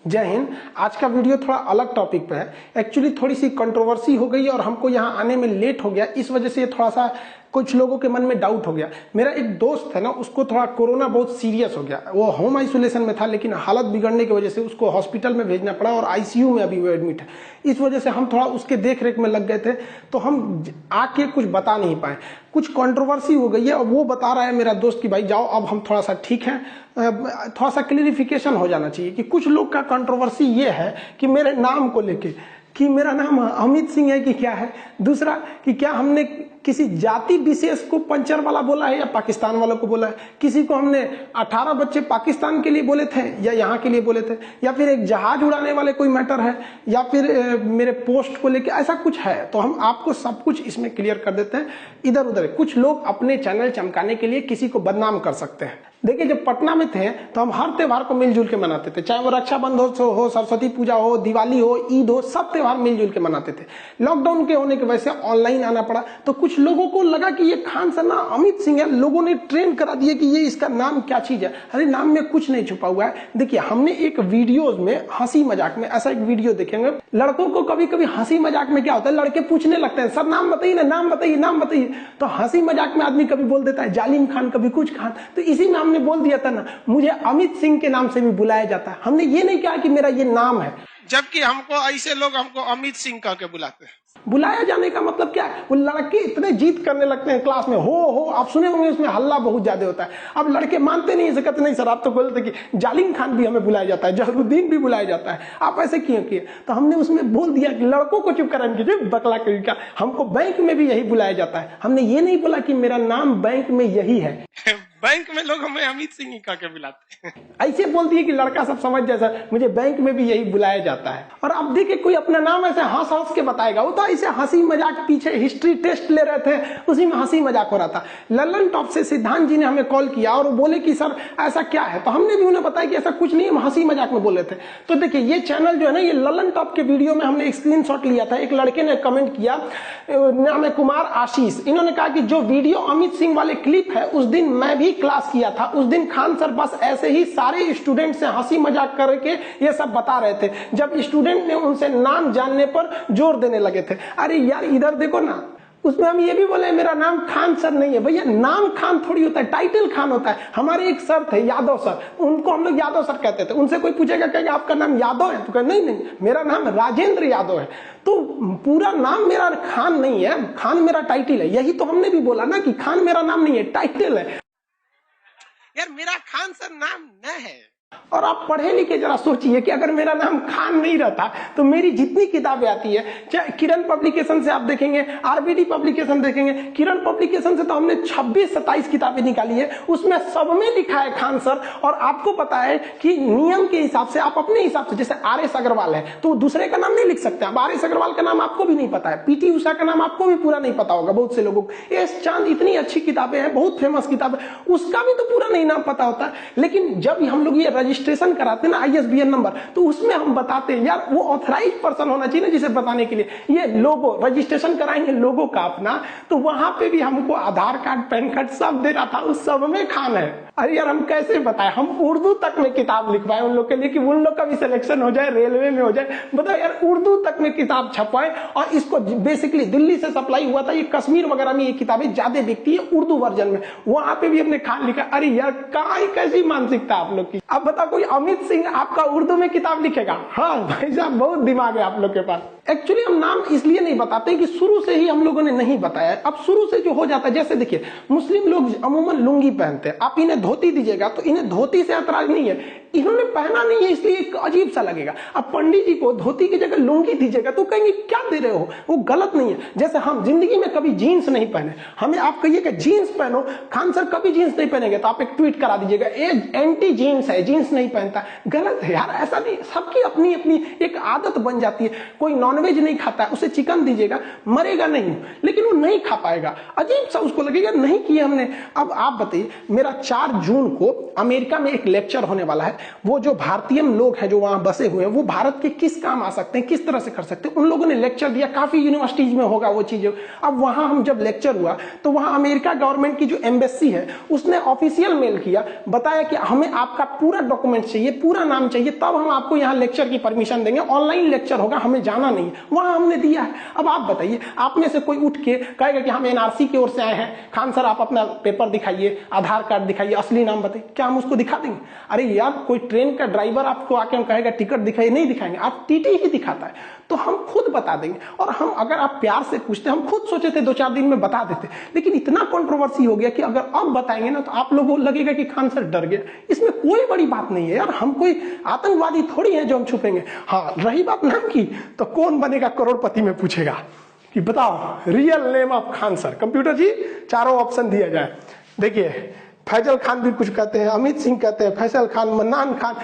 जय हिंद। आज का वीडियो थोड़ा अलग टॉपिक पे है। एक्चुअली थोड़ी सी कंट्रोवर्सी हो गई और हमको यहाँ आने में लेट हो गया, इस वजह से थोड़ा सा कुछ लोगों के मन में डाउट हो गया। मेरा एक दोस्त है ना, उसको थोड़ा कोरोना बहुत सीरियस हो गया। वो होम आइसोलेशन में था, लेकिन हालत बिगड़ने की वजह से उसको हॉस्पिटल में भेजना पड़ा और आईसीयू में अभी वो एडमिट है। इस वजह से हम थोड़ा उसके देख रेख में लग गए थे, तो हम आके कुछ बता नहीं पाए। कुछ कंट्रोवर्सी हो गई है और वो बता रहा है मेरा दोस्त कि भाई जाओ अब हम थोड़ा सा ठीक है। थोड़ा सा क्लियरिफिकेशन हो जाना चाहिए कि कुछ लोग का कंट्रोवर्सी ये है कि मेरे नाम को लेके कि मेरा नाम अमित सिंह है कि क्या है, दूसरा कि क्या हमने किसी जाति विशेष को पंचर वाला बोला है या पाकिस्तान वालों को बोला है, किसी को हमने 18 बच्चे पाकिस्तान के लिए बोले थे या यहाँ के लिए बोले थे, या फिर एक जहाज उड़ाने वाले कोई मैटर है, या फिर मेरे पोस्ट को लेके ऐसा कुछ है। तो हम आपको सब कुछ इसमें क्लियर कर देते हैं। इधर उधर कुछ लोग अपने चैनल चमकाने के लिए किसी को बदनाम कर सकते हैं। देखिए, जब पटना में थे तो हम हर त्योहार को मिलजुल के मनाते थे, चाहे वो रक्षाबंधन हो, सरस्वती पूजा हो, दिवाली हो, ईद हो, सब त्योहार मिलजुल के मनाते थे। लॉकडाउन के होने की वजह से ऑनलाइन आना पड़ा, तो कुछ लोगों को लगा कि ये खान सर ना अमित सिंह है। लोगों ने ट्रेंड करा दिया कि ये इसका नाम क्या चीज है। अरे नाम में कुछ नहीं छुपा हुआ है। देखिए, हमने एक वीडियो में हंसी मजाक में ऐसा एक वीडियो देखेंगे। लड़कों को कभी कभी हंसी मजाक में क्या होता है, लड़के पूछने लगते हैं सर नाम बताइए ना, नाम बताइए, नाम बताइए। तो हंसी मजाक में आदमी कभी बोल देता है जालिम खान, कभी कुछ खान। तो इसी में हमने बोल दिया था ना, मुझे अमित सिंह के नाम से भी बुलाया जाता है। हमने ये नहीं कहा कि मेरा ये नाम है, जबकि हमको ऐसे लोग हमको अमित सिंह कह के बुलाते हैं। बुलाया जाने का मतलब क्या है, वो लड़के इतने जीत करने लगते हैं क्लास में, हो आप सुने होंगे, उसमें हल्ला बहुत ज्यादा होता है। अब लड़के मानते नहीं, इसे कहते नहीं सर आप तो बोलते कि जालिम खान भी हमें बुलाया जाता है, जहरुद्दीन भी बुलाया जाता है, आप ऐसे क्यों किए। तो हमने उसमें बोल दिया कि लड़कों को चुप कराने कीजिए, बकला का हमको बैंक में भी यही बुलाया जाता है। हमने ये नहीं बोला कि मेरा नाम बैंक में यही है। बैंक में लोग हमें अमित सिंह ही कह के बुलाते हैं। ऐसे बोल दिए कि लड़का सब समझ जाए सर, मुझे बैंक में भी यही बुलाया जाता है। और अब देखिए, कोई अपना नाम ऐसे हंस हंस के बताएगा, वो तो ऐसे हंसी मजाक, पीछे हिस्ट्री टेस्ट ले रहे थे, उसी में हंसी मजाक हो रहा था। लल्लन टॉप से सिद्धांत जी ने हमें कॉल किया और वो बोले कि सर ऐसा क्या है, तो हमने भी उन्हें बताया कि ऐसा कुछ नहीं, हम हंसी मजाक में बोले थे। तो देखिए, ये चैनल जो है ना, ये लल्लन टॉप के वीडियो में हमने एक स्क्रीनशॉट लिया था। एक लड़के ने कमेंट किया, नाम है कुमार आशीष। इन्होंने कहा कि जो वीडियो अमित सिंह वाले क्लिप है, उस दिन मैं भी क्लास किया था। उस दिन खान सर बस ऐसे ही सारे स्टूडेंट से हंसी मजाक करके ये सब बता रहे थे, जब स्टूडेंट ने उनसे नाम जानने पर जोर देने लगे थे। अरे यार इधर देखो ना, उसमें हम ये भी बोले मेरा नाम खान सर नहीं है। भैया नाम खान थोड़ी होता है, टाइटल खान होता है। हमारे एक सर थे यादव सर, उनको हम लोग यादव सर कहते थे। उनसे कोई पूछेगा कहेगा आपका नाम यादव है, तो कहे नहीं मेरा नाम राजेंद्र यादव है। तो पूरा नाम मेरा खान नहीं है, खान मेरा टाइटल है। यही तो हमने भी बोला ना कि खान मेरा नाम नहीं है, टाइटल है। यार मेरा खान सर नाम न है। और आप पढ़े लिखे जरा सोचिए कि अगर मेरा नाम खान नहीं रहता तो मेरी जितनी किताबें आती है, चाहे किरण पब्लिकेशन से आप देखेंगे, आरबीडी पब्लिकेशन देखेंगे, किरण पब्लिकेशन से तो हमने 26-27 किताबें निकाली है, उसमें सब में लिखा है खान सर। और आपको पता है कि नियम के हिसाब से आप अपने हिसाब से, जैसे आर.एस. अग्रवाल है तो दूसरे का नाम नहीं लिख सकते। अब आर.एस. अग्रवाल का नाम आपको भी नहीं पता है, पीटी उषा का नाम आपको भी पूरा नहीं पता होगा बहुत से लोगों को। एस चांद, इतनी अच्छी किताबें हैं, बहुत फेमस किताब है, उसका भी तो पूरा नहीं नाम पता होता। लेकिन जब हम लोग ये रजिस्ट्रेशन कराते हैं ना ISBN नंबर, तो उसमें हम बताते हैं यार वो ऑथराइज पर्सन होना चाहिए ना जिसे बताने के लिए। ये लोगो रजिस्ट्रेशन कराएंगे लोगो का अपना, तो वहां पे भी हमको आधार कार्ड, पैन कार्ड सब दे रहा था, उस सब में खान है। अरे यार हम कैसे बताएं, हम उर्दू तक में किताब लिखवाएं उन लोग के लिए कि उन लोग का भी सिलेक्शन हो जाए, रेलवे में हो जाए। बताओ यार, उर्दू तक में किताब छपवाएं। और इसको बेसिकली दिल्ली से सप्लाई हुआ था, ये कश्मीर वगैरह में ये किताबें ज्यादा बिकती है उर्दू वर्जन में, वहां पे भी हमने खान लिखा। अरे यार कहां कैसी मानसिकता आप लोग की। अब बताओ कोई अमित सिंह आपका उर्दू में किताब लिखेगा? हाँ भाई साहब, बहुत दिमाग है आप लोग के पास। एक्चुअली हम नाम इसलिए नहीं बताते कि शुरू से ही हम लोगों ने नहीं बताया। अब शुरू से जो हो जाता है, जैसे देखिए मुस्लिम लोग अमूमन लुंगी पहनते हैं, आप इन्हें धोती दीजिएगा तो इन्हें धोती से ऐतराज नहीं है, इन्होंने पहना नहीं है इसलिए एक अजीब सा लगेगा। अब पंडित जी को धोती की जगह लुंगी दीजिएगा तो कहेंगे क्या दे रहे हो, वो गलत नहीं है। जैसे हम जिंदगी में कभी जीन्स नहीं पहने, हमें आप कहिए कि जीन्स पहनो, खान सर कभी जीन्स नहीं पहनेंगे तो आप एक ट्वीट करा दीजिएगा ये एंटी जीन्स है, जीन्स नहीं पहनता, गलत है यार। ऐसा नहीं, सबकी अपनी अपनी एक आदत बन जाती है। कोई नॉन नॉनवेज नहीं खाता है, उसे चिकन दीजिएगा, मरेगा नहीं, लेकिन वो नहीं खा पाएगा, अजीब सा उसको लगेगा नहीं किया हमने। अब आप बताइए, मेरा 4 जून को अमेरिका में एक लेक्चर होने वाला है, वो जो भारतीय लोग हैं जो वहां बसे हुए हैं वो भारत के किस काम आ सकते हैं, किस तरह से कर सकते हैं, उन लोगों ने लेक्चर दिया, काफी यूनिवर्सिटीज में होगा वो चीज। अब वहां हम जब लेक्चर हुआ तो वहां अमेरिका गवर्नमेंट की जो एम्बेसी है उसने ऑफिशियल मेल किया, बताया कि हमें आपका पूरा डॉक्यूमेंट चाहिए, पूरा नाम चाहिए, तब हम आपको यहाँ लेक्चर की परमिशन देंगे, ऑनलाइन लेक्चर होगा, हमें जाना नहीं है। वहां हमने दिया है। अब आप बताइए, आप में से कोई उठ के कहेगा कि हम एनआरसी की ओर से आए हैं, खान सर आप अपना पेपर दिखाइए, आधार कार्ड दिखाइए, असली नाम बताइए, क्या हम उसको दिखा देंगे? अरे यार, कोई ट्रेन का ड्राइवर आपको आके कहेगा टिकट दिखाइए, नहीं दिखाएंगे, आप टीटी ही दिखाता है तो हम खुद बता देंगे। और हम, अगर आप प्यार से पूछते, हम खुद सोचे थे 2-4 दिन में बता देते, लेकिन इतना कंट्रोवर्सी हो गया कि अगर अब बताएंगे ना तो आप लोगों को लगेगा कि खान सर डर गए। इसमें कोई बड़ी बात नहीं है यार, हम कोई आतंकवादी थोड़ी है जो हम छुपेंगे। हाँ, रही बात नाम की, तो कौन बनेगा करोड़पति में पूछेगा कि बताओ real name of Khan sir. Computer जी चारों ऑप्शन दिया जाए। देखिए, फैजल खान भी कुछ कहते हैं, अमित सिंह कहते हैं, फैसल खान, मन्नान खान,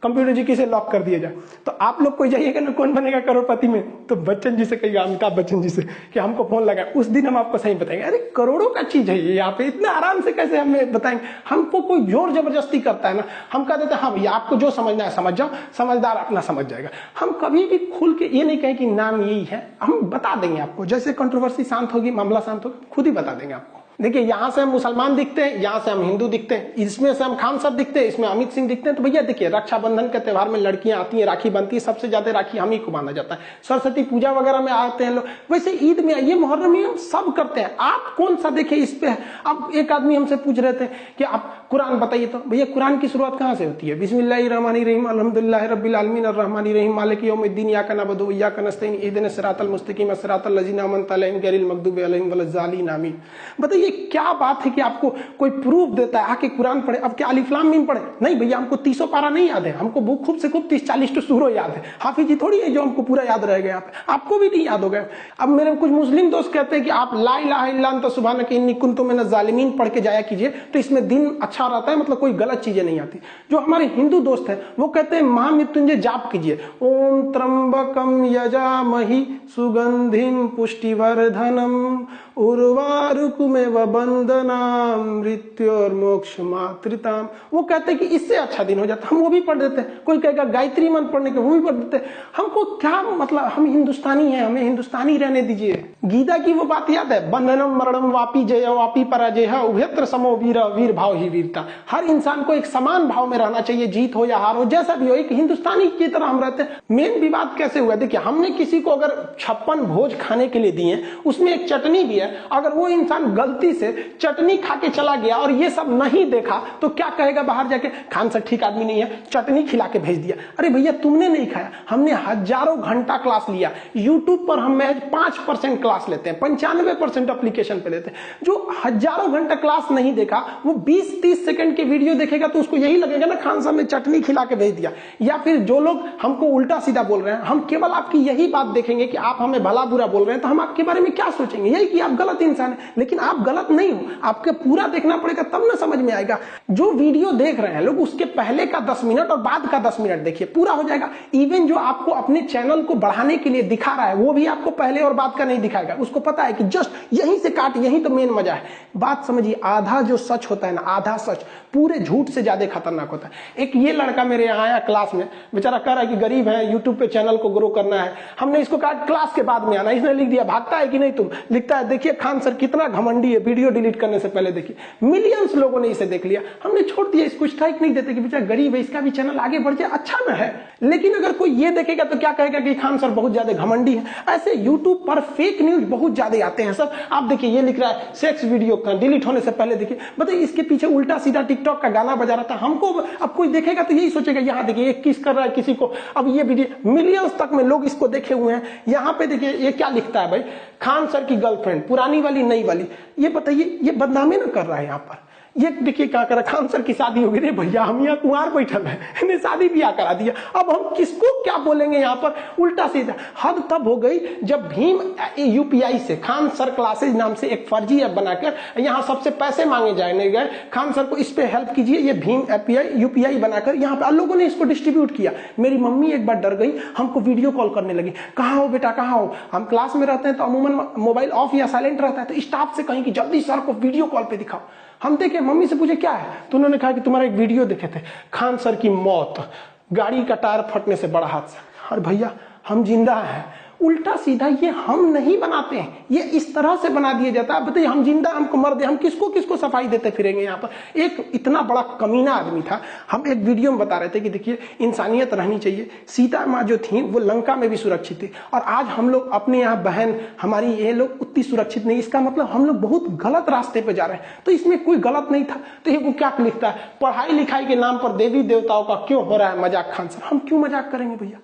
कंप्यूटर जी किसे लॉक कर दिया जाए। तो आप लोग कोई जाइएगा ना कौन बनेगा करोड़पति में, तो बच्चन जी से कहिएगा, अमिताभ बच्चन जी से कि हमको फोन लगा, उस दिन हम आपको सही बताएंगे। अरे करोड़ों का चीज है ये, यहाँ पे इतने आराम से कैसे हमें बताएंगे? हमको कोई जोर जबरदस्ती करता है ना, हम कह देते हैं हाँ भैया आपको जो समझना है समझ जाओ, समझदार अपना समझ जाएगा। हम कभी भी खुल के ये नहीं कहें कि नाम यही है, हम बता देंगे आपको, जैसे कंट्रोवर्सी शांत होगी, मामला शांत होगा, खुद ही बता देंगे आपको। देखिए, यहां से हम मुसलमान दिखते हैं, यहां से हम हिंदू दिखते हैं, इसमें से हम खान साहब दिखते हैं, इसमें अमित सिंह दिखते हैं। तो भैया देखिए, रक्षाबंधन के त्योहार में लड़कियां आती हैं, राखी बनती है, सबसे ज्यादा राखी हम ही को बांधा जाता है। सरस्वती पूजा वगैरह में आते हैं लोग, वैसे ईद में आइए, मुहर्रम में हम सब करते हैं। आप कौन सा देखे इस पे? अब एक आदमी हमसे पूछ रहे थे कि आप कुरान बताइए, तो भैया कुरान की शुरुआत कहां से होती है? बिस्मिल्लाहिर्रहमानिर्रहीम, अल्हम्दुलिल्लाहि रब्बिल आलमीन, अर्रहमानिर्रहीम, मालिकि यौमिद्दीन, इय्याका नअबुदु व इय्याका नस्तईन, इहदिनस सिरातल मुस्तकीम, सिरातल लज़ीना अनअमता अलैहिम गैरिल मग़दूबि अलैहिम वलज़्ज़ालिन, आमीन। बताइए क्या बात है कि आपको कोई प्रूफ देता है आके कुरान पढ़े। अब क्या अलिफ लाम मीम पढ़े? नहीं भैया, हमको 30 पारा नहीं याद है, हमको खूब से खूब 30-40 सूरो याद है। हाफिज जी थोड़ी है जो हमको पूरा याद रह गया, आपको भी नहीं याद हो गया। अब मेरे कुछ मुस्लिम दोस्त कहते हैं कि आप ला इलाहा इल्ला अन्ता सुब्हानक इन्नी कुन्तु मिनज़ ज़ालिमीन पढ़ के जाया कीजिए, तो इसमें दिन अच्छा रहता है, मतलब कोई गलत चीजें नहीं आती। जो हमारे हिंदू दोस्त हैं वो कहते हैं महामृत्युंजय जाप कीजिए, ओम त्र्यंबकम यजामहि सुगंधिम पुष्टिवर्धनम उर्वारुकमेव बंदनाम मृत्योर्मोक्ष मातृताम। वो कहते हैं कि इससे अच्छा दिन हो जाता, हम वो भी पढ़ देते हैं। कोई कहेगा गायत्री मंत्र पढ़ने के, वो भी पढ़ देते हैं। हमको क्या मतलब, हम हिंदुस्तानी हैं, हमें हिंदुस्तानी रहने दीजिए। गीता की वो बात याद है, बंधनम मरणम वापी जय वापी पराजय उभयत्र समो वीर, वीर भाव ही वीरता। हर इंसान को एक समान भाव में रहना चाहिए, जीत हो या हार हो, जैसा भी हो, एक हिंदुस्तानी की तरह हम रहते हैं। मेन विवाद कैसे हुआ? देखिए, हमने किसी को अगर 56 भोज खाने के लिए दिए, उसमें एक चटनी भी है, अगर वो इंसान गलती से चटनी खा के चला गया और ये सब नहीं देखा तो क्या कहेगा बाहर जाके? खान सर ठीक आदमी नहीं है, चटनी खिला के भेज दिया। अरे भैया, तुमने नहीं खाया, हमने हजारों घंटा क्लास लिया। यूट्यूब पर हम महज 5% क्लास लेते हैं, 95% एप्लीकेशन पे लेते हैं। जो हजारों घंटा क्लास नहीं देखा, वो 20-30 सेकंड के वीडियो देखेगा तो उसको यही लगेगा ना खान साहब ने चटनी खिला के भेज दिया। या फिर जो लोग हमको उल्टा सीधा बोल रहे हैं, हम केवल आपकी यही बात देखेंगे कि आप हमें भला बुरा बोल रहे हैं, तो हम आपके बारे में क्या सोचेंगे? यही कि आप गलत इंसान है। लेकिन आप गलत नहीं हो, आपके पूरा देखना पड़ेगा, तब ना समझ में आएगा। जो वीडियो देख रहे हैं लोग, उसके पहले का 10 मिनट और बाद का 10 मिनट देखिए, पूरा हो जाएगा। इवन जो आपको अपने चैनल को बढ़ाने के लिए दिखा रहा है, वो भी आपको पहले और बाद का नहीं दिखाएगा। उसको पता है कि जस्ट यहीं से काट, यहीं तो मेन मजा है। बात समझिए, आधा जो सच होता है ना, आधा सच पूरे झूठ से ज्यादा खतरनाक होता है। एक ये लड़का मेरे यहाँ आया क्लास में, बेचारा कह रहा है कि गरीब है, यूट्यूब पे चैनल को ग्रो करना है। हमने इसको कहा क्लास के बाद में आना, इसने लिख दिया भागता है कि नहीं तुम, लिखता है देखिए खान सर कितना घमंडी है, वीडियो डिलीट करने से पहले देखिए। मिलियंस लोगों ने इसे देख लिया, हमने छोड़ दिया, इसको स्ट्राइक नहीं देते कि बेचारा गरीब है, इसका भी चैनल आगे बढ़ जाए, अच्छा ना है। लेकिन अगर कोई ये देखेगा तो क्या कहेगा कि खान सर बहुत ज्यादा घमंडी है। ऐसे यूट्यूब पर फेक न्यूज बहुत ज्यादा आते हैं सर। आप देखिए, ये लिख रहा है सेक्स वीडियो डिलीट होने से पहले देखिए, बताइए इसके पीछे उल्टा सीधा टिकटॉक का गाना बजा रहा था। हमको अब कोई देखेगा तो यही सोचेगा, यहाँ देखिए ये किस कर रहा है किसी को। अब ये वीडियो मिलियंस तक में लोग इसको देखे हुए हैं। यहाँ पे देखिए ये क्या लिखता है भाई, खान सर की गर्लफ्रेंड, पुरानी वाली नई वाली। ये बताइए, ये बदनामी ना कर रहा है यहाँ पर। ये देखिए क्या करा, खान सर की शादी हो गई रे भैया, हम यहाँ कुंवार बैठल है, इन्हें शादी ब्याह करा दिया, अब हम किसको क्या बोलेंगे यहाँ पर, उल्टा सीधा। हद तब हो गई जब भीम यूपीआई से खान सर क्लासेज नाम से एक फर्जी ऐप बनाकर यहाँ सबसे पैसे मांगे जाने गए, खान सर को इस पे हेल्प कीजिए, ये भीम यूपीआई बनाकर यहाँ पे लोगों ने इसको डिस्ट्रीब्यूट किया। मेरी मम्मी एक बार डर गई, हमको वीडियो कॉल करने लगी, कहाँ हो बेटा कहाँ हो, हम क्लास में रहते हैं तो अमूमन मोबाइल ऑफ या साइलेंट रहता है, तो स्टाफ से कहीं कि जल्दी सर को वीडियो कॉल पे दिखाओ। हम देखे, मम्मी से पूछे क्या है, तो उन्होंने कहा कि तुम्हारा एक वीडियो देखे थे, खान सर की मौत, गाड़ी का टायर फटने से बड़ा हादसा। और भैया हम जिंदा हैं। उल्टा सीधा ये हम नहीं बनाते हैं, ये इस तरह से बना दिया जाता है। बताइए, हम जिंदा हमको मर दे, हम किसको किसको सफाई देते फिरेंगे यहाँ पर। एक इतना बड़ा कमीना आदमी था, हम एक वीडियो में बता रहे थे कि देखिए इंसानियत रहनी चाहिए। सीता माँ जो थी वो लंका में भी सुरक्षित थी, और आज हम लोग अपने यहाँ बहन हमारी ये लोग उतनी सुरक्षित नहीं, इसका मतलब हम लोग बहुत गलत रास्ते पे जा रहे हैं। तो इसमें कोई गलत नहीं था, तो ये वो क्या लिखता है, पढ़ाई लिखाई के नाम पर देवी देवताओं का क्यों हो रहा है मजाक खान सर, हम क्यों मजाक करेंगे भैया।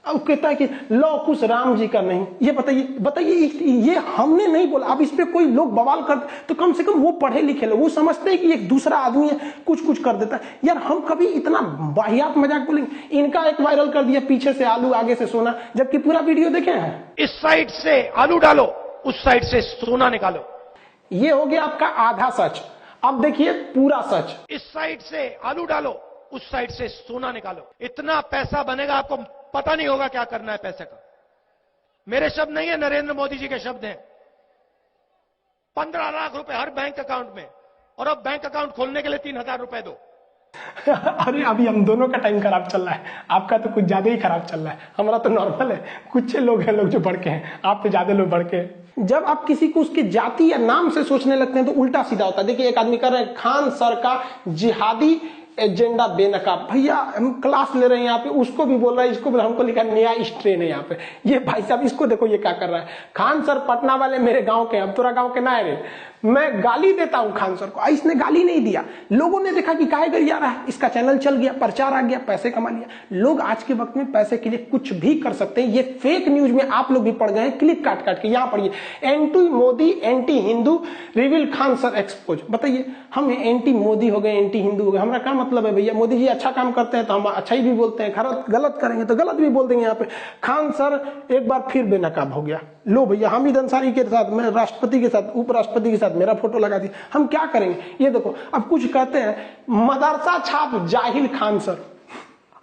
अब कहता है कि लौ कुछ राम जी का नहीं, ये बताइए ये हमने नहीं बोला। अब इस पे कोई लोग बवाल कर तो कम से कम वो पढ़े लिखे लोग, वो समझते हैं कि एक दूसरा आदमी है कुछ कर देता है। यार हम कभी इतना वाहियात मजाक बोलेंगे। इनका एक वायरल कर दिया, पीछे से आलू आगे से सोना, जबकि पूरा वीडियो देखे हैं। इस साइड से आलू डालो, उस साइड से सोना निकालो। ये हो गया आपका आधा सच। अब देखिए पूरा सच। इस साइड से आलू डालो, उस साइड से सोना निकालो। इतना पैसा बनेगा, आपको पता नहीं होगा क्या करना है पैसे का। मेरे शब्द नहीं है, नरेंद्र मोदी जी के शब्द हैं। 15 लाख रुपए हर बैंक अकाउंट में, और अब बैंक अकाउंट खोलने के लिए 3000 रुपए दो। अरे अभी हम दोनों का टाइम खराब चल रहा है, आपका तो कुछ ज्यादा ही खराब चल रहा है, हमारा तो नॉर्मल है। कुछ लोग हैं लोग जो बढ़के हैं, आप पे ज्यादा लोग बढ़के हैं। जब आप किसी को उसके जाति या नाम से सोचने लगते हैं तो उल्टा सीधा होता है। देखिए एक आदमी कर रहे हैं खान सर का जिहादी एजेंडा बेनकाब। भैया हम क्लास ले रहे हैं यहाँ पे, उसको भी बोल रहा है, इसको भी, हमको लिखा नया स्ट्रेन है यहाँ पे। ये भाई साहब इसको देखो ये क्या कर रहा है। खान सर पटना वाले मेरे गांव के, अब तोरा गांव के ना है रे, मैं गाली देता हूं खान सर को। इसने गाली नहीं दिया, लोगों ने देखा कि काहे गरिया रहा है, इसका चैनल चल गया, प्रचार आ गया, पैसे कमा लिया। लोग आज के वक्त में पैसे के लिए कुछ भी कर सकते हैं। ये फेक न्यूज में आप लोग भी पड़ गए, क्लिक काट काट के। यहाँ पढ़िए, anti Modi anti Hindu reveal Khan sir expose. बताइए, हम एंटी मोदी हो गए, एंटी हिंदू हो गए, हमारा क्या मतलब है भैया। मोदी जी अच्छा काम करते हैं तो हम अच्छा ही भी बोलते हैं, गलत करेंगे तो गलत भी बोल देंगे। यहाँ पे खान सर एक बार फिर बेनकाब हो गया। लो भैया, हामिद अंसारी के साथ, मैं राष्ट्रपति के साथ, उपराष्ट्रपति के साथ मेरा फोटो लगा दी, हम क्या करेंगे। ये देखो, अब कुछ कहते हैं मदरसा छाप जाहिल खान सर,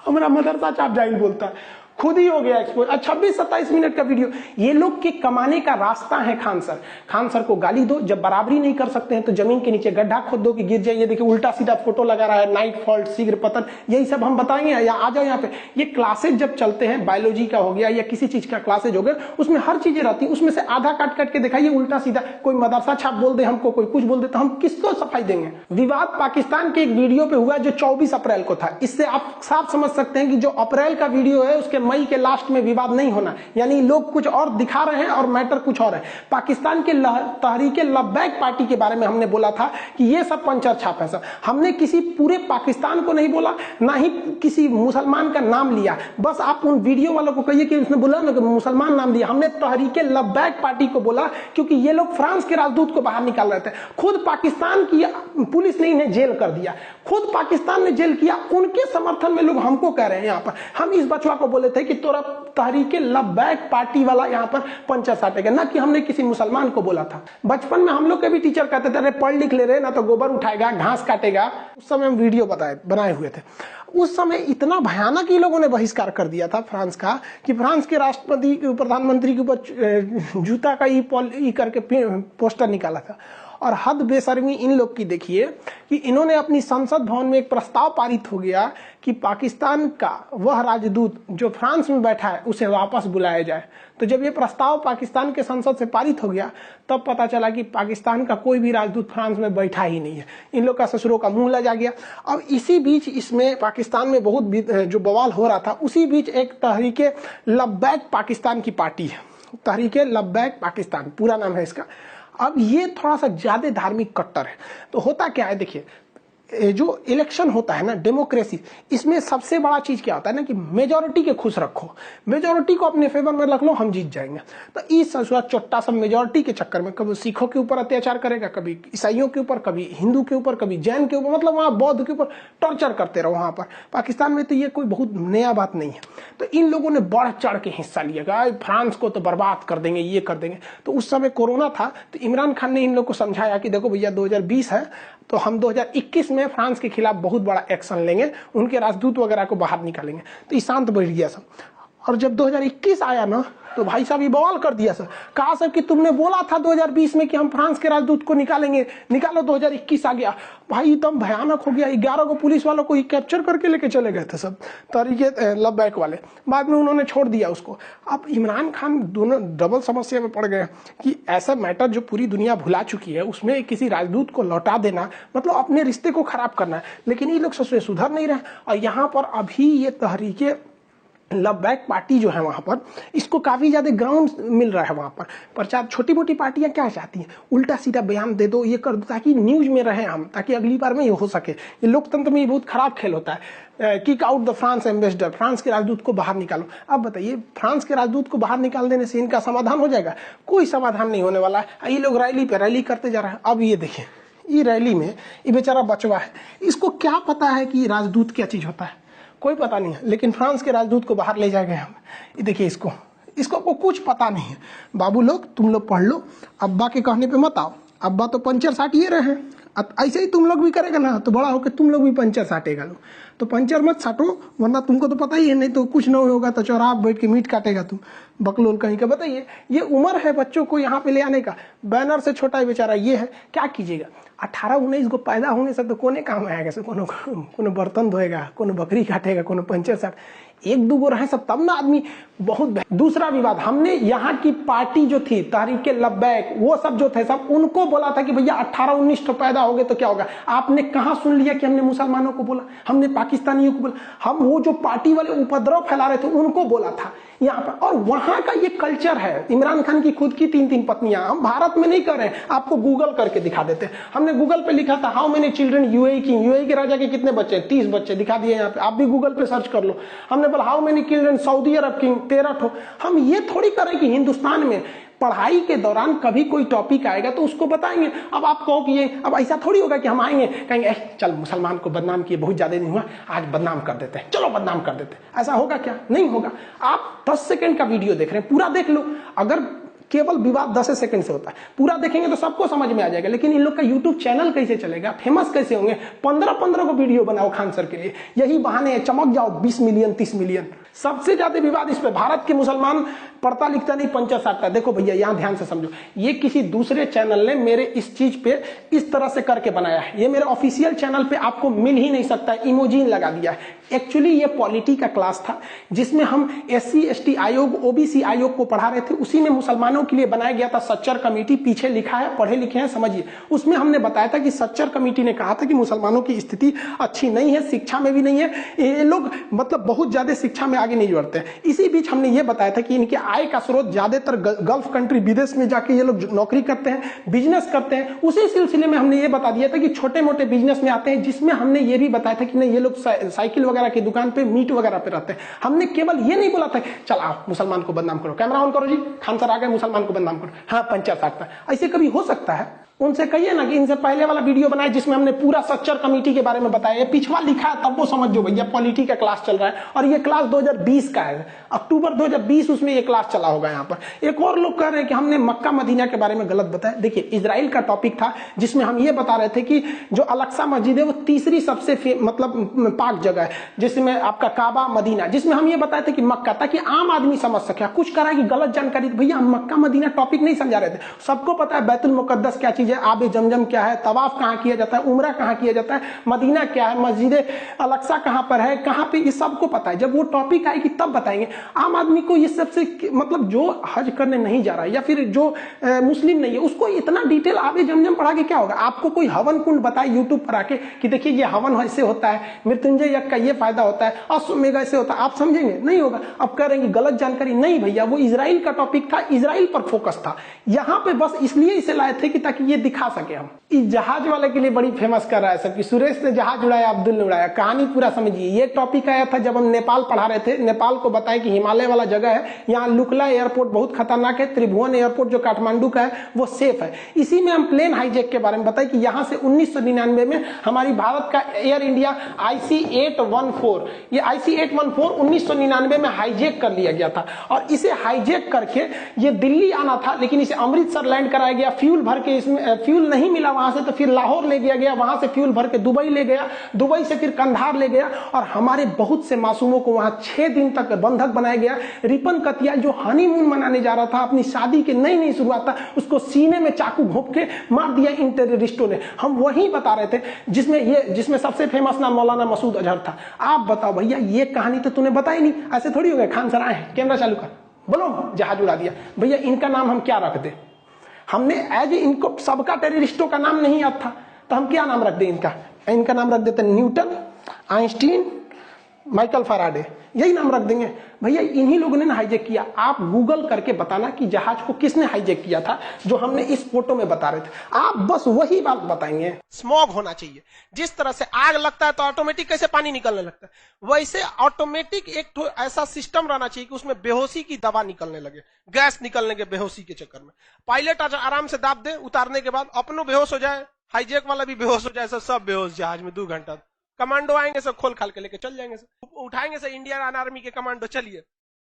हमारा मदरसा छाप जाहिल बोलता है, खुद ही हो गया एक्सपोज। 26-27 मिनट का वीडियो। ये लोग के कमाने का रास्ता है खान सर। खान सर को गाली दो, जब बराबरी नहीं कर सकते हैं तो जमीन के नीचे गड्ढा खोद दो कि गिर जाए। ये देखिए उल्टा सीधा फोटो लगा रहा है, नाइट फॉल्ट, शीघ्र पतन, यही सब हम बताएंगे। या आ जाओ यहाँ पे। ये क्लासेज जब चलते हैं, बायोलॉजी का हो गया या किसी चीज का क्लासेज हो गया, उसमें हर चीजें रहती है, उसमें से आधा काट काट के दिखाइए उल्टा सीधा। कोई मदरसा छाप बोल दे हमको, कोई कुछ बोल दे, तो हम किसको सफाई देंगे। विवाद पाकिस्तान के एक वीडियो पे हुआ जो 24 अप्रैल को था। इससे आप साफ समझ सकते हैं कि जो अप्रैल का वीडियो है उसके मई के लास्ट में विवाद नहीं होना, यानी लोग कुछ और दिखा रहे हैं और मैटर कुछ और है। पाकिस्तान के तहरीके लब्बैक पार्टी के बारे में हमने बोला था कि ये सब पंचर छाप है सब। हमने किसी पूरे पाकिस्तान को नहीं बोला, ना ही किसी मुसलमान का नाम लिया। बस आप उन वीडियो वालों को कहिए कि उसने बोला ना कि मुसलमान नाम दिया। हमने तहरीके लब्बैक पार्टी को बोला क्योंकि ये लोग फ्रांस के राजदूत को बाहर निकाल रहे थे। खुद पाकिस्तान की पुलिस ने इन्हें जेल कर दिया, खुद पाकिस्तान ने जेल किया। उनके समर्थन में लोग हमको कह रहे हैं यहाँ पर। हम इस बचवा को बोले थे कि तोरा तहरीके लब्बैक पार्टी वाला यहाँ पर पंचर साटेगा, ना कि हमने किसी मुसलमान को बोला था। बचपन में हम लोग के भी टीचर कहते थे अरे पढ़ लिख ले रहे ना तो गोबर उठाएगा, घास काटेगा। उस समय हम वीडियो बनाए हुए थे। उस समय इतना भयानक ही लोगों ने बहिष्कार कर दिया था फ्रांस का कि फ्रांस के राष्ट्रपति प्रधानमंत्री के ऊपर जूता का ई करके पोस्टर निकाला था। और हद बेशर्मी इन लोग की देखिए कि इन्होंने अपनी संसद भवन में एक प्रस्ताव पारित हो गया कि पाकिस्तान का वह राजदूत जो फ्रांस में बैठा है उसे वापस बुलाया जाए। तो जब ये प्रस्ताव पाकिस्तान के संसद से पारित हो गया तब पता चला कि पाकिस्तान का कोई भी राजदूत फ्रांस में बैठा ही नहीं है। इन लोग का ससुरों का मुंह लजा गया। अब इसी बीच इसमें पाकिस्तान में बहुत जो बवाल हो रहा था, उसी बीच एक तहरीके लब्बैक पाकिस्तान की पार्टी है, तहरीके लब्बैक पाकिस्तान पूरा नाम है इसका। अब ये थोड़ा सा ज्यादा धार्मिक कट्टर है। तो होता क्या है देखिए, जो इलेक्शन होता है ना, डेमोक्रेसी, इसमें सबसे बड़ा चीज क्या होता है ना कि मेजोरिटी के खुश रखो, मेजोरिटी को अपने फेवर में रख लो, हम जीत जाएंगे। तो इस चोट्टा सब मेजोरिटी के चक्कर में कभी सिखों के ऊपर अत्याचार करेगा, कभी ईसाइयों के ऊपर, कभी हिंदू के ऊपर, कभी जैन के ऊपर, मतलब वहां बौद्ध के ऊपर टॉर्चर करते रहो। वहां पर पाकिस्तान में तो ये कोई बहुत नया बात नहीं है। तो इन लोगों ने बढ़ चढ़ के हिस्सा लिया, फ्रांस को तो बर्बाद कर देंगे, ये कर देंगे। तो उस समय कोरोना था, तो इमरान खान ने इन लोग को समझाया कि देखो भैया 2020 है, तो हम 2021 में फ्रांस के खिलाफ बहुत बड़ा एक्शन लेंगे, उनके राजदूत वगैरह को बाहर निकालेंगे। तो ये शांत बैठ गया सब। और जब 2021 आया ना, तो भाई साहब ये बवाल कर दिया सर, कहा सर कि तुमने बोला था 2020 में कि हम फ्रांस के राजदूत को निकालेंगे, निकालो, 2021 आ गया। भाई एकदम भयानक हो गया। 11 को पुलिस वालों को ही कैप्चर करके लेके चले गए थे सब तरीके लबैक वाले, बाद में उन्होंने छोड़ दिया उसको। अब इमरान खान दोनों डबल समस्या में पड़ गए कि ऐसा मैटर जो पूरी दुनिया भुला चुकी है, उसमें किसी राजदूत को लौटा देना मतलब अपने रिश्ते को खराब करना है। लेकिन ये लोग ससुर सुधर नहीं रहे। और यहाँ पर अभी ये तहरीके लबैक पार्टी जो है वहां पर, इसको काफी ज्यादा ग्राउंड मिल रहा है वहां पर प्रचार। छोटी मोटी पार्टियां क्या चाहती हैं, उल्टा सीधा बयान दे दो, ये कर दो, ताकि न्यूज में रहे हम, ताकि अगली बार में ये हो सके। ये लोकतंत्र में ये बहुत खराब खेल होता है। Kick out the France ambassador, France के राजदूत को बाहर निकालो। अब बताइए, फ्रांस के राजदूत को बाहर निकाल देने से इनका समाधान हो जाएगा? कोई समाधान नहीं होने वाला है। ये लोग रैली पे रैली करते जा रहे हैं। अब ये देखिए, ये रैली में ये बेचारा बचवा है, इसको क्या पता है कि राजदूत क्या चीज होता है? कोई पता नहीं है। लेकिन फ्रांस के राजदूत को बाहर ले जाएंगे हम। ये देखिए, इसको कुछ पता नहीं है। बाबू लोग, तुम लोग पढ़ लो, अब्बा के कहने पे मत आओ। अब्बा तो पंचर साटिए रहे हैं, ऐसे ही तुम लोग भी करेगा ना, तो बड़ा होकर तुम लोग भी पंचर साटेगा। लो तो पंचर मत साटो, वरना तुमको तो पता ही है, नहीं तो कुछ न होगा तो चौराहा बैठ के मीट काटेगा तुम, बकलोल कहीं का। बताइए, ये उम्र है बच्चों को यहाँ पे ले आने का। बैनर से छोटा बेचारा ये है, क्या कीजिएगा? 18-19 को पैदा होने से तो कोने काम आएगा, से कोनो बर्तन धोएगा, कोनो बकरी काटेगा, कोनो पंचर साट, एक दो गो रहे सब तब ना आदमी बहुत। दूसरा विवाद, हमने यहाँ की पार्टी जो थी तहरीके लबैक, वो सब जो थे सब उनको बोला था कि भैया 18-19 तो पैदा हो गए तो क्या होगा। आपने कहाँ सुन लिया कि हमने मुसलमानों को बोला, हमने पाकिस्तानियों को बोला? हम वो जो पार्टी वाले उपद्रव फैला रहे थे उनको बोला था यहाँ पर। और वहां का ये कल्चर है। इमरान खान की खुद की 3-3 पत्नियां, हम भारत में नहीं कर रहे हैं, आपको गूगल करके दिखा देते हैं। हमने गूगल पे लिखा था हाउ मेनी चिल्ड्रन यूएई के राजा के कितने बच्चे, 30 बच्चे दिखा दिए यहाँ पे। आप भी गूगल पे सर्च कर लो। हमने बोला how many children Saudi Arab king, 13 ठो। हम ये थोड़ी करें कि हिंदुस्तान में पढ़ाई के दौरान कभी कोई टॉपिक आएगा तो उसको बताएंगे। अब आप कहो कि ये, अब ऐसा थोड़ी होगा कि हम आएंगे कहेंगे चल मुसलमान को बदनाम किए, बहुत ज्यादा नहीं हुआ, आज बदनाम कर देते हैं, चलो बदनाम कर देते हैं। ऐसा होगा क्या? नहीं होगा। आप 10 सेकंड का वीडियो देख रहे हैं, पूरा देख लो। अगर केवल विवाद 10 सेकंड से होता है, पूरा देखेंगे तो सबको समझ में आ जाएगा। लेकिन इन लोग का यूट्यूब चैनल कैसे चलेगा, फेमस कैसे होंगे? 15-15 को वीडियो बनाओ खान सर के लिए, यही बहाने है, चमक जाओ 20 मिलियन 30 मिलियन। सबसे ज्यादा विवाद इस पे, भारत के मुसलमान पढ़ता लिखता नहीं, पंचर साटता। देखो भैया, यहां ध्यान से समझो, ये किसी दूसरे चैनल ने मेरे इस चीज पे इस तरह से करके बनाया है। ये मेरे ऑफिशियल चैनल पे आपको मिल ही नहीं सकता, इमोजीन लगा दिया है। एक्चुअली ये पॉलिटी का क्लास था जिसमें हम SC ST आयोग, OBC आयोग को पढ़ा रहे थे। उसी में मुसलमानों के लिए बनाया गया था सच्चर कमेटी, पीछे लिखा है, पढ़े लिखे हैं, समझिए। उसमें हमने बताया था कि सच्चर कमेटी ने कहा था कि मुसलमानों की स्थिति अच्छी नहीं है, शिक्षा में भी नहीं है, ये लोग मतलब बहुत ज्यादा शिक्षा में आगे नहीं बढ़ते। इसी बीच हमने ये बताया था कि इनके आय का स्रोत ज्यादातर गल्फ कंट्री, विदेश में जाके ये लोग नौकरी करते हैं, बिजनेस करते हैं। उसी सिलसिले में हमने ये बता दिया था कि छोटे मोटे बिजनेस में आते हैं, जिसमें हमने ये भी बताया था कि नहीं, ये लोग साइकिल वगैरह की दुकान पे, मीट वगैरह पे रहते हैं। हमने केवल ये नहीं बोला था चल आओ मुसलमान को बदनाम करो, कैमरा ऑन करो जी, खान सर आ गए, मुसलमान को बदनाम करो, हाँ पंचर साटता। ऐसे कभी हो सकता है? उनसे कहिए ना कि इनसे पहले वाला वीडियो बनाए जिसमें हमने पूरा सच्चर कमेटी के बारे में बताया। ये पिछवा लिखा है तब वो समझ जो भैया पॉलिटी का क्लास चल रहा है। और ये क्लास 2020 का है, अक्टूबर 2020 उसमें ये क्लास चला होगा। यहाँ पर एक और लोग कह रहे हैं कि हमने मक्का मदीना के बारे में गलत बताया। देखिए, इजराइल का टॉपिक था जिसमें हम ये बता रहे थे कि जो अल-अक्सा मस्जिद है वो तीसरी सबसे मतलब पाक जगह है, जिसमें आपका काबा, मदीना, जिसमें हम ये बताए थे कि मक्का, ताकि आम आदमी समझ सके। कुछ करा कि गलत जानकारी, भैया हम मक्का मदीना टॉपिक नहीं समझा रहे थे। सबको पता है बैतुल मुकद्दस क्या चीज है, आबे जमजम क्या है, तवाफ कहाँ किया जाता है, उम्रा कहाँ किया जाता है, मदीना क्या है, मस्जिद अल-अक्सा कहाँ पर है, कहाँ पे, ये सबको पता है। जब वो टॉपिक आएगी तब बताएंगे। आम आदमी को ये सबसे मतलब जो हज करने नहीं जा रहा है या फिर जो मुस्लिम नहीं है, उसको इतना डिटेल आबे जमजम पढ़ा के क्या होगा? आपको कोई हवन कुंड बताए यूट्यूब पर आके कि देखिए ये हवन ऐसे होता है, मृत्युंजय यज्ञ का ये फायदा होता है, अश्वमेध ऐसे होता है, आप समझेंगे? नहीं होगा। अब कह रहे हैं गलत जानकारी। नहीं भैया, वो इजराइल का टॉपिक था, इजराइल पर फोकस था। यहाँ पे बस इसलिए इसे लाए थे कि ताकि ये दिखा सके हम। इस जहाज वाले के लिए बड़ी फेमस कर रहा है सब कि सुरेश ने जहाज उड़ाया, अब्दुल ने उड़ाया। कहानी पूरा समझिए। ये टॉपिक आया था जब हम नेपाल पढ़ा रहे थे। नेपाल को बताया कि हिमालय वाला जगह है, यहाँ लुकला एयरपोर्ट बहुत खतरनाक है, त्रिभुवन एयरपोर्ट जो काठमांडू का है वो सेफ है। इसी में हम प्लेन हाईजैक के बारे में बताए कि यहाँ से 1999 में हमारी भारत का एयर इंडिया IC-814, ये IC-814 1999 में हाईजैक कर लिया गया था और इसे हाईजैक करके ये दिल्ली आना था, लेकिन इसे अमृतसर लैंड कराया गया। फ्यूल भर के, इसमें फ्यूल नहीं मिला वहां से, तो फिर लाहौर ले गया, वहां से फ्यूल भर के दुबई ले गया, दुबई से फिर कंधार ले गया और हमारे बहुत से मासूमों को वहां 6 दिन तक बंधक बनाया गया। रिपन कतिया जो हनीमून मनाने जा रहा था, अपनी शादी की नई नई शुरुआत था, उसको सीने में चाकू घोंप के मार दिया इन टेररिस्टों ने। हम वही बता रहे थे जिसमें सबसे फेमस नाम मौलाना मसूद अजहर था। आप बताओ भैया, ये कहानी तो तूने बताई नहीं, ऐसे थोड़ी हो गए। खान सर आए, कैमरा चालू कर, बोलो जहाज उड़ा दिया। भैया इनका नाम हम क्या रख दे? हमने एज इनको सबका टेररिस्टों का नाम नहीं याद था, तो हम क्या नाम रख दें इनका नाम रख देते न्यूटन, आइंस्टीन, माइकल फैराडे, यही नाम रख देंगे। भैया इन्हीं लोगों ने हाईजैक किया। आप गूगल करके बताना कि जहाज को किसने हाईजैक किया था, जो हमने इस फोटो में बता रहे थे। आप बस वही बात बताएंगे। स्मॉग होना चाहिए। जिस तरह से आग लगता है तो ऑटोमेटिक कैसे पानी निकलने लगता है, वैसे ऑटोमेटिक एक ऐसा सिस्टम रहना चाहिए कि उसमें बेहोशी की दवा निकलने लगे, गैस निकलने के बेहोशी के चक्कर में। पायलट आराम से दाब दे, उतारने के बाद अपनों बेहोश हो जाए, हाईजैक वाला भी बेहोश हो जाए, सब बेहोश जहाज में 2 घंटा। कमांडो आएंगे, सब खोल खाल के लेके चल जाएंगे, उठाएंगे से इंडियन आर्मी के कमांडो। चलिए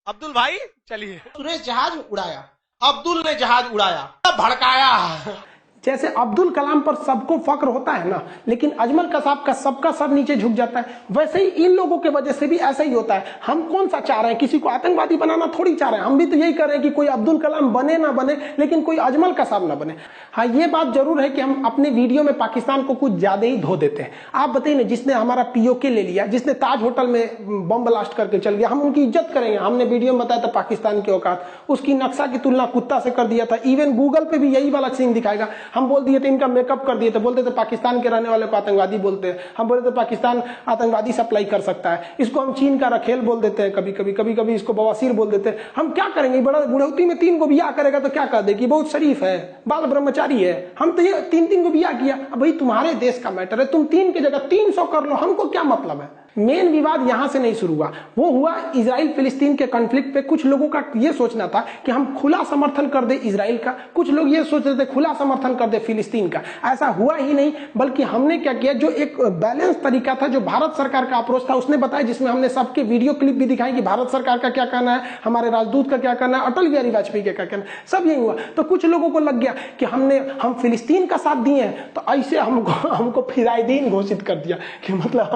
अब्दुल भाई चलिए। सुरेश जहाज उड़ाया, अब्दुल ने जहाज उड़ाया, भड़काया। जैसे अब्दुल कलाम पर सबको फक्र होता है ना, लेकिन अजमल कसाब का सबका सब नीचे झुक जाता है, वैसे ही इन लोगों के वजह से भी ऐसा ही होता है। हम कौन सा चाह रहे हैं? किसी को आतंकवादी बनाना थोड़ी चाह रहे हैं। हम भी तो यही कर रहे हैं कि कोई अब्दुल कलाम बने ना बने, लेकिन कोई अजमल कसाब ना बने। हाँ, ये बात जरूर है कि हम अपने वीडियो में पाकिस्तान को कुछ ज्यादा ही धो देते हैं। आप बताइए ना, जिसने हमारा POK ले लिया, जिसने ताज होटल में बम ब्लास्ट करके चल गया, हम उनकी इज्जत करेंगे? हमने वीडियो में बताया था पाकिस्तान की औकात, उसकी नक्शा की तुलना कुत्ता से कर दिया था। इवन गूगल पे भी यही वाला सीन दिखाएगा। हम बोल दिए थे इनका मेकअप कर दिए थे, बोलते थे पाकिस्तान के रहने वाले को आतंकवादी बोलते हैं। हम बोलते थे पाकिस्तान आतंकवादी सप्लाई कर सकता है। इसको हम चीन का रखेल बोल देते हैं, कभी इसको बवासीर बोल देते हैं। हम क्या करेंगे? बड़ा बुढ़ौती में 3 को बियाह करेगा तो क्या कर देगी? बहुत शरीफ है, बाल ब्रह्मचारी है। हम तो ये 3 को बियाह किया। अब भाई तुम्हारे देश का मैटर है, तुम 3 की जगह 300 कर लो, हमको क्या मतलब है? मेन विवाद यहां से नहीं शुरू हुआ, वो हुआ इजराइल फिलिस्तीन के कॉन्फ्लिक्ट पे। कुछ लोगों का ये सोचना था कि हम खुला समर्थन कर दे इजराइल का, कुछ लोग ये सोच रहे थे खुला समर्थन कर दे फिलिस्तीन का। ऐसा हुआ ही नहीं, बल्कि हमने क्या किया, जो एक बैलेंस तरीका था, जो भारत सरकार का अप्रोच था, उसने बताया, जिसमें हमने सबके वीडियो क्लिप भी दिखाई कि भारत सरकार का क्या कहना है, हमारे राजदूत का क्या कहना है, अटल बिहारी वाजपेयी का क्या कहना है, सब यही हुआ। तो कुछ लोगों को लग गया कि हम फिलिस्तीन का साथ दिए हैं, तो ऐसे हमको फिराइदीन घोषित कर दिया कि मतलब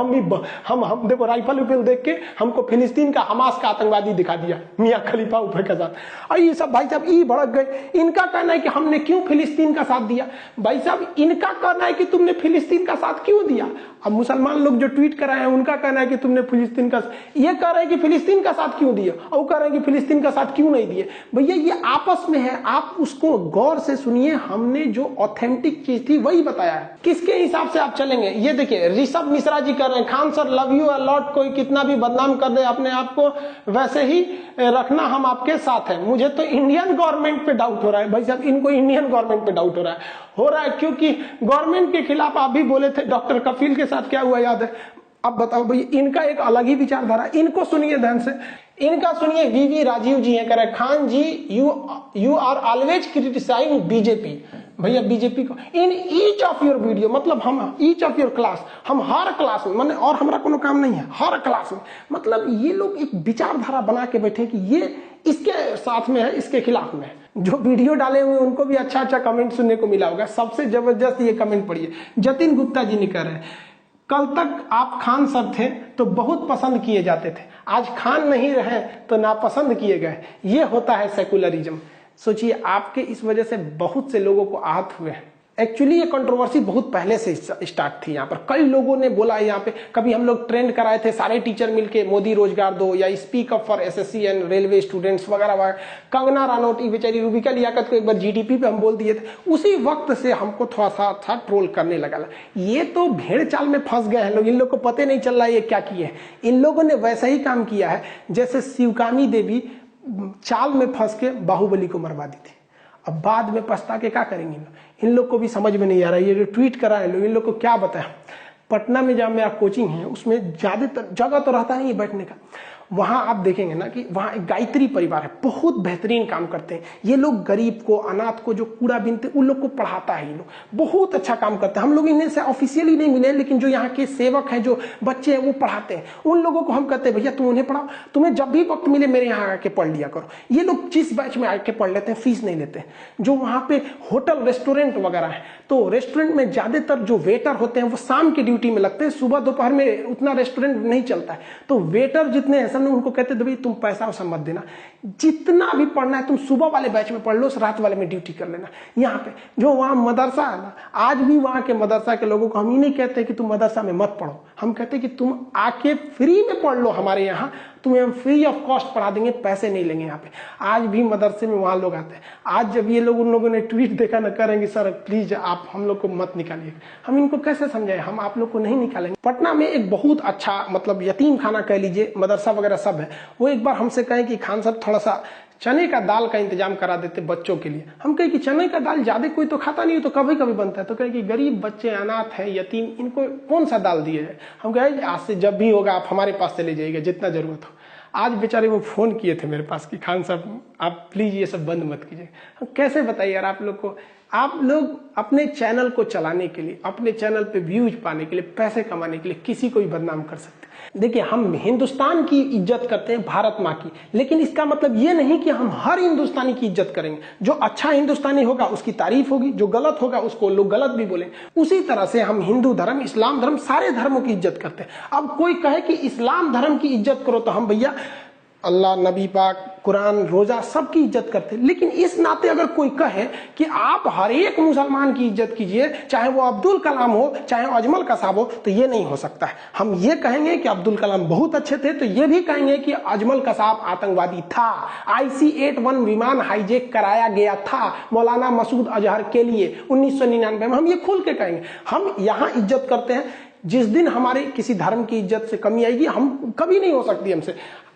हम देखो राइफल देख के हमको फिलिस्तीन का हमास का आतंकवादी दिखा दिया, मियां खलीफा ऊपर के साथ। और ये सब भाई साहब ई भड़क गए। इनका कहना है कि हमने क्यों फिलिस्तीन का साथ दिया। भाई साहब इनका कहना है कि तुमने फिलिस्तीन का साथ क्यों दिया। अब मुसलमान लोग जो ट्वीट कर रहे हैं, उनका कहना है कि तुमने फिलिस्तीन का, ये कह रहे हैं कि फिलिस्तीन का साथ क्यों दिया, और कह रहे हैं कि फिलिस्तीन का साथ क्यों नहीं दिए। भैया ये आपस में है, आप उसको गौर से सुनिए। हमने जो ऑथेंटिक चीज थी वही बताया है। किसके हिसाब से आप चलेंगे? ये देखिए ऋषभ मिश्रा जी कर रहे हैं, Khan sir love you a lot, कोई कितना भी बदनाम कर दे अपने आप को, वैसे ही रखना, हम आपके साथ हैं। मुझे तो इंडियन गवर्नमेंट पे डाउट हो रहा है। भाई साहब इनको इंडियन गवर्नमेंट पे डाउट हो रहा है क्योंकि गवर्नमेंट के खिलाफ आप भी बोले थे। डॉक्टर कफील के साथ क्या हुआ याद है? अब बताओ भाई, इनका एक अलग ही विचारधारा। इनको सुनिए ध्यान से, इनका सुनिए। वीवी राजीव जी हैं, कह रहे Khan ji you are always criticizing BJP. भैया बीजेपी को in each of your video, मतलब हम ईच ऑफ योर क्लास, हम हर क्लास में, मैंने और हमारा कोनो काम नहीं है, हर क्लास में, मतलब ये लोग एक विचारधारा बना के बैठे कि ये इसके साथ में है, इसके खिलाफ में है। जो वीडियो डाले हुए उनको भी अच्छा अच्छा कमेंट सुनने को मिला होगा। सबसे जबरदस्त ये कमेंट पढ़िए, जतिन गुप्ता जी ने कह रहे हैं, कल तक आप खान सर थे तो बहुत पसंद किए जाते थे, आज खान नहीं रहे तो नापसंद किए गए। ये होता है सेकुलरिज्म। सोचिए आपके इस वजह से बहुत से लोगों को आहत हुए हैं। एक्चुअली ये कंट्रोवर्सी बहुत पहले से स्टार्ट थी। यहाँ पर कई लोगों ने बोला, यहाँ पे कभी हम लोग ट्रेंड कराए थे सारे टीचर मिलके, मोदी रोजगार दो, या speak up for SSC and railway students वगैरह वगैरह। कंगना रानौत बेचारी रूबिका लियाकत को एक बार GDP पे हम बोल दिए थे। उसी वक्त से हमको थोड़ा सा ट्रोल करने लगा। ये तो भेड़ चाल में फंस गए हैं लोग, इन लोग को पता नहीं चल रहा है ये क्या किए हैं। इन लोगों ने वैसा ही काम किया है जैसे शिवकामी देवी चाल में फंस के बाहुबली को मरवा दी थी। अब बाद में पछता के क्या करेंगे? इन लोग को भी समझ में नहीं आ रहा है, ये जो ट्वीट करा है लोग, इन लोग को क्या बताएं। पटना में जहाँ मेरा कोचिंग है उसमें ज्यादातर जगह तो रहता नहीं है बैठने का, वहां आप देखेंगे ना कि वहां एक गायत्री परिवार है, बहुत बेहतरीन काम करते हैं ये लोग। गरीब को, अनाथ को, जो कूड़ा बीनते उन लोग को पढ़ाता है ये लोग, बहुत अच्छा काम करते हैं। हम लोग इन्हें से ऑफिशियली नहीं मिले, लेकिन जो यहाँ के सेवक हैं, जो बच्चे हैं वो पढ़ाते हैं। उन लोगों को हम कहते हैं भैया तुम उन्हें पढ़ाओ, तुम्हें जब भी वक्त मिले मेरे यहाँ आके पढ़ लिया करो। ये लोग जिस बैच में आके पढ़ लेते हैं, फीस नहीं लेते हैं। जो वहाँ पे होटल रेस्टोरेंट वगैरह है, तो रेस्टोरेंट में ज्यादातर जो वेटर होते हैं वो शाम की ड्यूटी में लगते हैं, सुबह दोपहर में उतना रेस्टोरेंट नहीं चलता है। तो वेटर जितने हैं सब उनको कहते हैं तुम पैसा वैसा मत देना, जितना भी पढ़ना है तुम सुबह वाले बैच में पढ़ लो, रात वाले में ड्यूटी कर लेना। यहाँ पे जो वहाँ मदरसा है ना, आज भी वहाँ के मदरसा के लोगों को हम ही नहीं कहते कि तुम मदरसा में मत पढ़ो, हम कहते कि तुम आके फ्री में पढ़ लो हमारे यहाँ, तुम्हें हम फ्री ऑफ कॉस्ट पढ़ा देंगे, पैसे नहीं लेंगे। यहाँ पे आज भी मदरसे में वहाँ लोग आते हैं। आज जब ये लोग, उन लोगों ने ट्वीट देखा ना, करेंगे सर प्लीज आप हम लोग को मत निकालिए। हम इनको कैसे समझाएं, हम आप लोग को नहीं निकालेंगे। पटना में एक बहुत अच्छा मतलब यतीम खाना कह लीजिए, मदरसा वगैरह सब है। वो एक बार हमसे कहें कि खान साहब थोड़ा सा चने का दाल का इंतजाम करा देते बच्चों के लिए। हम कहें कि चने का दाल ज्यादा कोई तो खाता नहीं है, तो कभी कभी बनता है। तो कहें कि गरीब बच्चे, अनाथ है, यतीम, इनको कौन सा दाल दिया जाए। हम कहें आज से जब भी होगा आप हमारे पास से ले जाइएगा जितना जरूरत हो। आज बेचारे वो फोन किए थे मेरे पास कि खान साहब आप प्लीज ये सब बंद मत कीजिए। हम कैसे बताइए यार आप लोग को, आप लोग अपने चैनल को चलाने के लिए, अपने चैनल पे व्यूज पाने के लिए, पैसे कमाने के लिए किसी को भी बदनाम कर सकते हैं। देखिए हम हिंदुस्तान की इज्जत करते हैं, भारत माँ की, लेकिन इसका मतलब ये नहीं कि हम हर हिंदुस्तानी की इज्जत करेंगे। जो अच्छा हिंदुस्तानी होगा उसकी तारीफ होगी, जो गलत होगा उसको लोग गलत भी बोलेंगे। उसी तरह से हम हिंदू धर्म, इस्लाम धर्म, सारे धर्मों की इज्जत करते हैं। अब कोई कहे कि इस्लाम धर्म की इज्जत करो, तो हम भैया अल्लाह, नबी पाक, कुरान, रोजा सबकी इज्जत करते हैं। लेकिन इस नाते अगर कोई कहे कि आप हर एक मुसलमान की इज्जत कीजिए, चाहे वो अब्दुल कलाम हो, चाहे अजमल कसाब हो, तो ये नहीं हो सकता है। हम ये कहेंगे कि अब्दुल कलाम बहुत अच्छे थे, तो ये भी कहेंगे कि अजमल कसाब आतंकवादी था। IC-81 विमान हाईजैक कराया गया था मौलाना मसूद अजहर के लिए 1999 में। हम ये खुल के कहेंगे। हम यहाँ इज्जत करते हैं। जिस दिन हमारे किसी धर्म की इज्जत से कमी आएगी, हम कभी नहीं हो सकती हमसे।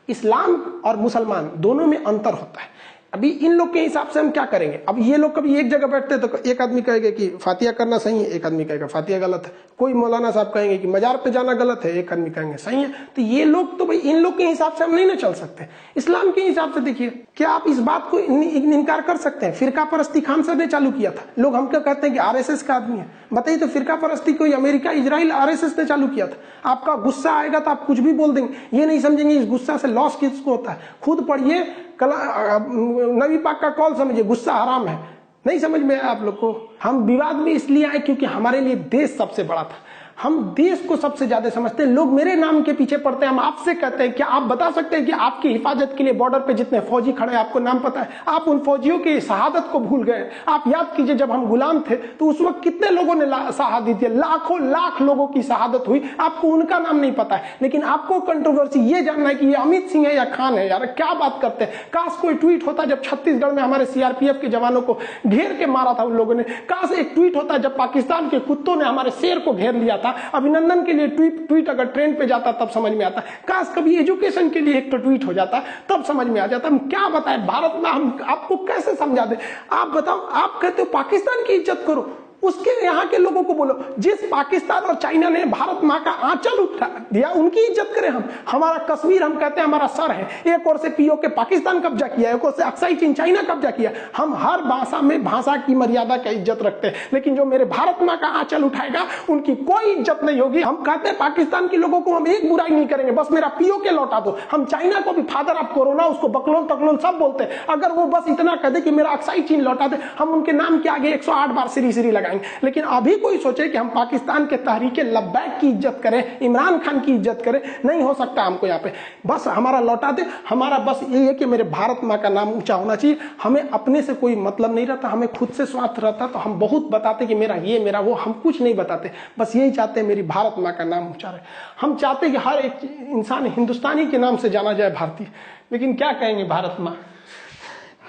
इस्लाम और मुसलमान दोनों में अंतर होता है। अभी इन लोग के हिसाब से हम क्या करेंगे? अब ये लोग कभी एक जगह बैठते हैं तो एक आदमी कहेगा कि फातिया करना सही है, एक आदमी कहेगा फातिया गलत है। कोई मौलाना साहब कहेंगे कि मजार पे जाना गलत है, एक आदमी कहेंगे सही है। तो ये लोग तो भाई इन लोग के हिसाब से हम नहीं ना चल सकते। इस्लाम के हिसाब से देखिए, क्या आप इस बात को इनकार कर सकते हैं? फिरका परस्ती खान साहब ने चालू किया था। लोग हमको कहते हैं कि RSS का आदमी है। बताइए तो फिरका परस्ती कोई अमेरिका, इजराइल, RSS ने चालू किया था। आपका गुस्सा आएगा तो आप कुछ भी बोल देंगे, ये नहीं समझेंगे इस गुस्सा से लॉस किसको होता है। खुद पढ़िए, नबी पाक का कौल समझिए, गुस्सा हराम है। नहीं समझ में आया आप लोग को? हम विवाद में इसलिए आए क्योंकि हमारे लिए देश सबसे बड़ा था। हम देश को सबसे ज्यादा समझते हैं। लोग मेरे नाम के पीछे पड़ते हैं। हम आपसे कहते हैं, क्या आप बता सकते हैं कि आपकी हिफाजत के लिए बॉर्डर पे जितने फौजी खड़े हैं, आपको नाम पता है? आप उन फौजियों की शहादत को भूल गए। आप याद कीजिए, जब हम गुलाम थे तो उस वक्त कितने लोगों ने शहादत दी? लाखों लाख लोगों की शहादत हुई, आपको उनका नाम नहीं पता है। लेकिन आपको कंट्रोवर्सी ये जानना है कि ये अमित सिंह है या खान है। यार क्या बात करते हैं? काश कोई ट्वीट होता जब छत्तीसगढ़ में हमारे CRPF के जवानों को घेर के मारा था उन लोगों ने। काश एक ट्वीट होता जब पाकिस्तान के कुत्तों ने हमारे शेर को घेर लिया था। अभिनंदन के लिए ट्वीट अगर ट्रेंड पे जाता तब समझ में आता। काश कभी एजुकेशन के लिए एक तो ट्वीट हो जाता, तब समझ में आ जाता। हम क्या बताएं भारत में, हम आपको कैसे समझा दें? आप बताओ, आप कहते हो पाकिस्तान की इज्जत करो, उसके यहाँ के लोगों को बोलो जिस पाकिस्तान और चाइना ने भारत माँ का आंचल उठा दिया, उनकी इज्जत करें हम। हमारा कश्मीर हम कहते हैं हमारा सर है। एक ओर से POK पाकिस्तान कब्जा किया, एक ओर से अक्साई चीन चाइना कब्जा किया। हम हर भाषा में भाषा की मर्यादा का इज्जत रखते हैं, लेकिन जो मेरे भारत माँ का आंचल उठाएगा उनकी कोई इज्जत नहीं होगी। हम कहते हैं पाकिस्तान के लोगों को हम एक बुराई नहीं करेंगे, बस मेरा POK लौटा दो। हम चाइना को भी फादर ऑफ कोरोना, उसको बकलोन तकलोन सब बोलते हैं। अगर वो बस इतना कह दे कि मेरा अक्साई चीन लौटा दे, हम उनके नाम के आगे 108 बार श्री लगाएंगे। लेकिन अभी कोई सोचे कि हम पाकिस्तान के तहरीके लब्बैक की इज्जत करें, इमरान खान की इज्जत करें, नहीं हो सकता हमको यहाँ पे। बस हमारा लौटा दे। हमारा बस यही है कि मेरे भारत माँ का नाम ऊंचा होना चाहिए। हमें अपने से कोई मतलब नहीं रहता, हमें खुद से स्वार्थ रहता। तो हम बहुत बताते कि मेरा ये, मेरा वो, हम कुछ नहीं बताते। बस यही चाहते हैं मेरी भारत माँ का नाम ऊंचा रहे। हम चाहते हैं कि हर एक इंसान हिंदुस्तानी के नाम से जाना जाए, भारतीय। लेकिन क्या कहेंगे भारत माँ,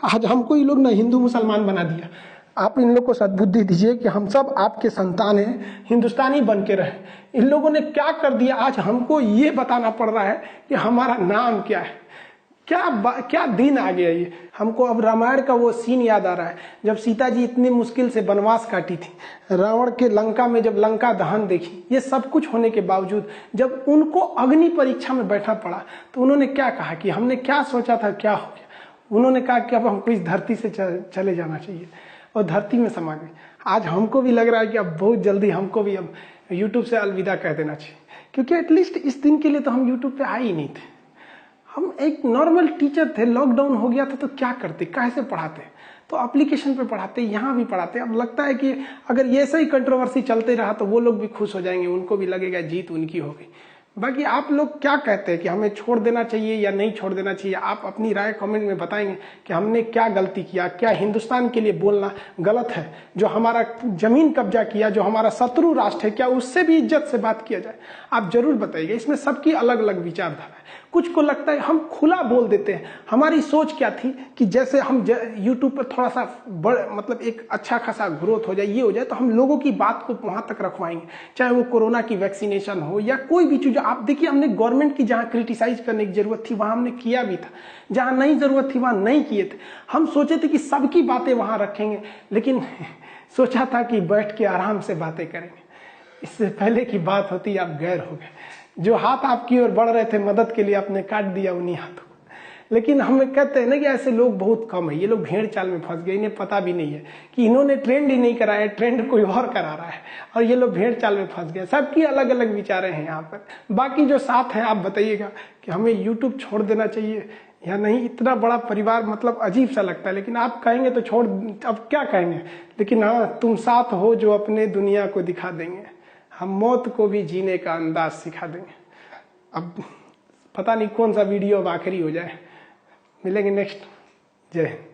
आज हमको ये लोग ना हिंदू मुसलमान बना दिया। आप इन लोग को सद्बुद्धि दीजिए कि हम सब आपके संतान हैं, हिंदुस्तानी बन के रहे। इन लोगों ने क्या कर दिया, आज हमको ये बताना पड़ रहा है कि हमारा नाम क्या है। क्या दिन आ गया ये। हमको अब रामायण का वो सीन याद आ रहा है जब सीता जी इतनी मुश्किल से वनवास काटी थी, रावण के लंका में जब लंका दहन देखी, ये सब कुछ होने के बावजूद जब उनको अग्नि परीक्षा में बैठना पड़ा तो उन्होंने क्या कहा कि हमने क्या सोचा था क्या हो गया। उन्होंने कहा कि अब हमको इस धरती से चले जाना चाहिए और धरती में समा गए। आज हमको भी लग रहा है कि अब बहुत जल्दी हमको भी अब यूट्यूब से अलविदा कह देना चाहिए, क्योंकि एटलीस्ट इस दिन के लिए तो हम यूट्यूब पे आए ही नहीं थे। हम एक नॉर्मल टीचर थे, लॉकडाउन हो गया था तो क्या करते, कैसे पढ़ाते, तो एप्लीकेशन पे पढ़ाते, यहाँ भी पढ़ाते। अब लगता है कि अगर ये ऐसा ही कंट्रोवर्सी चलते रहा तो वो लोग भी खुश हो जाएंगे, उनको भी लगेगा जीत उनकी हो गई। बाकी आप लोग क्या कहते हैं कि हमें छोड़ देना चाहिए या नहीं छोड़ देना चाहिए, आप अपनी राय कमेंट में बताएंगे कि हमने क्या गलती किया, क्या हिंदुस्तान के लिए बोलना गलत है, जो हमारा जमीन कब्जा किया, जो हमारा शत्रु राष्ट्र है, क्या उससे भी इज्जत से बात किया जाए। आप जरूर बताइएगा। इसमें सबकी अलग अलग विचारधारा है। कुछ को लगता है हम खुला बोल देते हैं। हमारी सोच क्या थी कि जैसे हम यूट्यूब पर थोड़ा सा मतलब एक अच्छा खासा ग्रोथ हो जाए, ये हो जाए, तो हम लोगों की बात को वहां तक रखवाएंगे, चाहे वो कोरोना की वैक्सीनेशन हो या कोई भी चीज। आप देखिए, हमने गवर्नमेंट की जहां क्रिटिसाइज करने की जरूरत थी वहां हमने किया भी था, जहां नहीं जरूरत थी वहां नहीं किए थे। हम सोचे थे कि सबकी बातें वहां रखेंगे, लेकिन सोचा था कि बैठ के आराम से बातें करेंगे। इससे पहले की बात होती आप गैर हो गए। जो हाथ आपकी ओर बढ़ रहे थे मदद के लिए, आपने काट दिया उन्हीं हाथों को। लेकिन हमें कहते हैं ना कि ऐसे लोग बहुत कम है। ये लोग भेड़ चाल में फंस गए, इन्हें पता भी नहीं है कि इन्होंने ट्रेंड ही नहीं कराया, ट्रेंड कोई और करा रहा है और ये लोग भेड़ चाल में फंस गए। सबकी अलग अलग विचारें हैं यहाँ पर। बाकी जो साथ है आप बताइएगा कि हमें यूट्यूब छोड़ देना चाहिए या नहीं। इतना बड़ा परिवार मतलब अजीब सा लगता है, लेकिन आप कहेंगे तो छोड़, अब क्या कहेंगे। लेकिन हाँ, तुम साथ हो जो अपने दुनिया को दिखा देंगे, हम मौत को भी जीने का अंदाज सिखा देंगे। अब पता नहीं कौन सा वीडियो अब आखिरी हो जाए। मिलेंगे नेक्स्ट। जय हिंद।